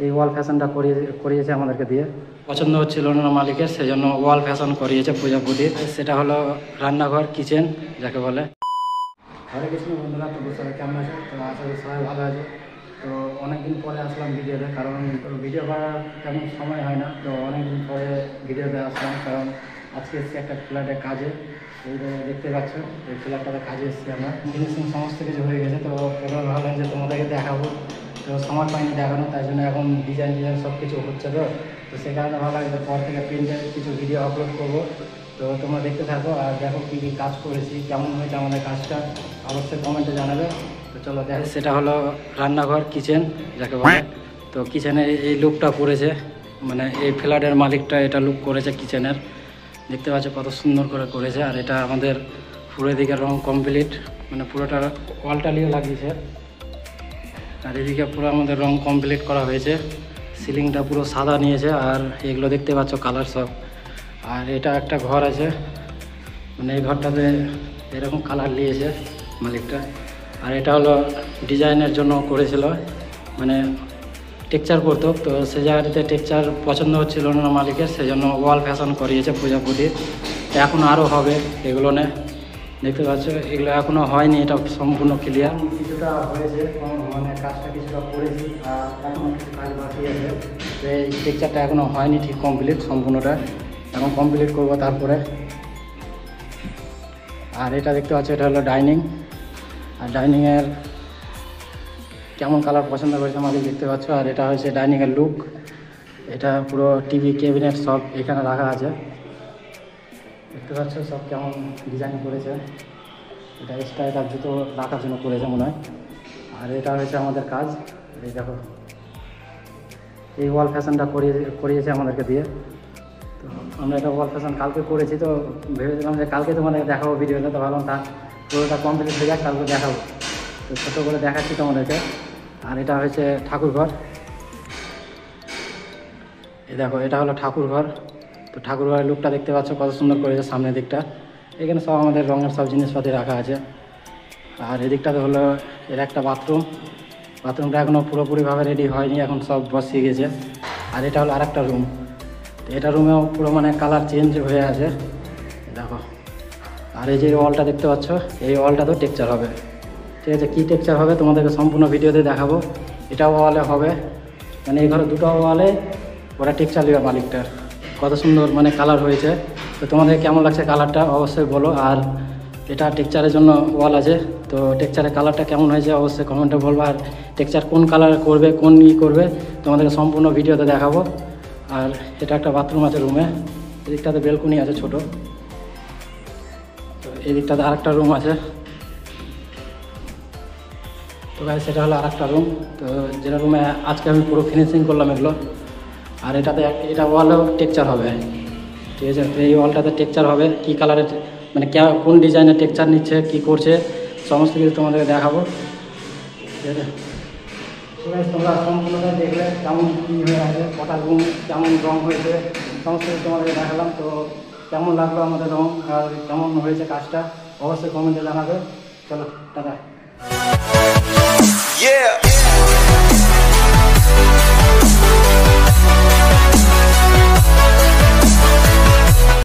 এই ওয়াল ফ্যাশনটা করিয়েছে আমাদেরকে দিয়ে। পছন্দ হচ্ছিল না মালিকের, সেই জন্য ওয়াল ফ্যাশন করিয়েছে প্রজাপতির। সেটা হলো রান্নাঘর, কিচেন যাকে বলে। হরে কৃষ্ণ বন্ধুরা, তো সবাই কেমন আছে? তো আশা করি সবাই ভালো আছে। তো অনেকদিন পরে আসলাম ভিডিওতে, কারণ ভিডিও করার তেমন সময় হয় না। তো অনেকদিন পরে ভিডিওতে আসলাম, কারণ আজকে এসেছি একটা ফ্ল্যাটের কাজে। এই দেখতে পাচ্ছ, এই ফ্ল্যাটটাতে কাজে এসেছি আমরা। ফিনিশিং সমস্ত কিছু হয়ে গেছে। তো এবার ভাবলাম যে তোমাদেরকে দেখাবো, তো সময় পাইনি দেখানো, তাই জন্য এখন ডিজাইন সব কিছু হচ্ছে। তো সে কারণে ভাবলাম যে পর থেকে প্রিন্টের কিছু ভিডিও আপলোড করবো। তো তোমরা দেখতে থাকো আর দেখো কী কী কাজ করেছি, কেমন হয়েছে আমাদের কাজটা, অবশ্যই কমেন্টে জানাবে। তো চলো দেখ, সেটা হলো রান্নাঘর, কিচেন যাকে বলে। তো কিচেনের এই লুকটা করেছে, মানে এই ফ্ল্যাটের মালিকটা এটা লুক করেছে কিচেনের। দেখতে পাচ্ছ কত সুন্দর করে করেছে। আর এটা আমাদের পুরো দিকে রং কমপ্লিট, মানে পুরোটা ওয়ালটালিও লাগিয়েছে। আর এদিকে পুরো আমাদের রং কমপ্লিট করা হয়েছে। সিলিংটা পুরো সাদা নিয়েছে। আর এগুলো দেখতে পাচ্ছ কালার সব। আর এটা একটা ঘর আছে, মানে এই ঘরটাতে এরকম কালার নিয়েছে মালিকটা। আর এটা হলো ডিজাইনের জন্য করেছিল, মানে টেক্সচার করতো। তো সে জায়গাটাতে টেক্সচার পছন্দ হচ্ছিল না মালিকের, সেই জন্য ওয়াল ফ্যাশন করিয়েছে প্রজাপতির। এখনও আরও হবে এগুলো নে, দেখতে পাচ্ছ এগুলো এখনও হয়নি, এটা সম্পূর্ণ ক্লিয়ার। কিছুটা হয়েছে, মানে কাজটা কিছুটা করেছি, আর এখনও কিছু কাজ বাকি আছে। এই টেক্সচারটা এখনও হয়নি ঠিক কমপ্লিট সম্পূর্ণটা, এখন কমপ্লিট করবো তারপরে। আর এটা দেখতে পাচ্ছ, এটা হলো ডাইনিং। আর ডাইনিংয়ের কেমন কালার পছন্দ করেছে আমাদের দেখতে পাচ্ছ। আর এটা হচ্ছে ডাইনিংয়ের লুক। এটা পুরো টিভি ক্যাবিনেট সব এখানে রাখা আছে, দেখতে পাচ্ছ সব কেমন ডিজাইন করেছে। এটা এক্সট্রা এটা জুতো রাখার জন্য করেছে মনে হয়। আর এটা হচ্ছে আমাদের কাজ, এই দেখো এই ওয়াল ফ্যাশনটা করিয়েছে আমাদেরকে দিয়ে। তো আমরা এটা ওয়াল ফ্যাশন কালকে করেছি, তো ভেবেছিলাম যে কালকে তোমাদেরকে দেখাবো ভিডিওতে। তো ভাবলাম তার পুরোটা কমপ্লিট হয়ে যাক, কালকে দেখাবো। তো ছোটো করে দেখাচ্ছি তোমাদেরকে। আর এটা হচ্ছে ঠাকুরঘর, এই দেখো এটা হলো ঠাকুরঘর। তো ঠাকুরঘরের লুকটা দেখতে পাচ্ছ কত সুন্দর করেছে সামনের দিকটা। এখানে সব আমাদের রঙের সব জিনিসপাতি রাখা আছে। আর এদিকটাতে হলো এর একটা বাথরুম। বাথরুমটা এখনও পুরোপুরিভাবে রেডি হয়নি, এখন সব বসিয়ে গেছে। আর এটা হলো আরেকটা রুম। তো এটা রুমেও পুরো মানে কালার চেঞ্জ হয়ে আছে, দেখো। আর এই যে ওয়ালটা দেখতে পাচ্ছ, এই ওয়ালটা তো টেক্সচার হবে, ঠিক আছে। কী টেক্সচার হবে তোমাদেরকে সম্পূর্ণ ভিডিওতে দেখাবো। এটাও ওয়ালে হবে, মানে এই ঘরে দুটো ওয়ালে ওরা টেক্সচার নেবে মালিকটার। কত সুন্দর মানে কালার হয়েছে। তো তোমাদের কেমন লাগছে কালারটা অবশ্যই বলো। আর এটা টেক্সচারের জন্য ওয়াল আছে, তো টেক্সচারের কালারটা কেমন হয়েছে অবশ্যই কমেন্টে বলবো। আর টেক্সচার কোন কালার করবে, কোন করবে তোমাদেরকে সম্পূর্ণ ভিডিওতে দেখাবো। আর এটা একটা বাথরুম আছে রুমে, এদিকটাতে বেলকনি আছে ছোট। তো এদিকটাতে আরেকটা রুম আছে। তো গাইস সেটা হলো আরেকটা রুম। তো যেটা রুমে আজকে আমি পুরো ফিনিশিং করলাম এগুলো। আর এটাতে এটা ওয়ালেও টেক্সচার হবে, ঠিক আছে। তো এই ওয়ালটাতে টেক্সচার হবে, কী কালারের মানে কোন ডিজাইনের টেক্সচার নিচ্ছে, কী করছে সমস্ত কিছু তোমাদেরকে দেখাবো, ঠিক আছে। তোমরা সম্পূর্ণটা দেখলে কেমন কী হয়ে আছে, কটা রুম কেমন রং হয়েছে সমস্ত কিছু তোমাদেরকে দেখালাম। তো কেমন লাগলো আমাদের রং আর কেমন হয়েছে কাজটা অবশ্যই কমেন্টে জানাবে। চলো টাটা।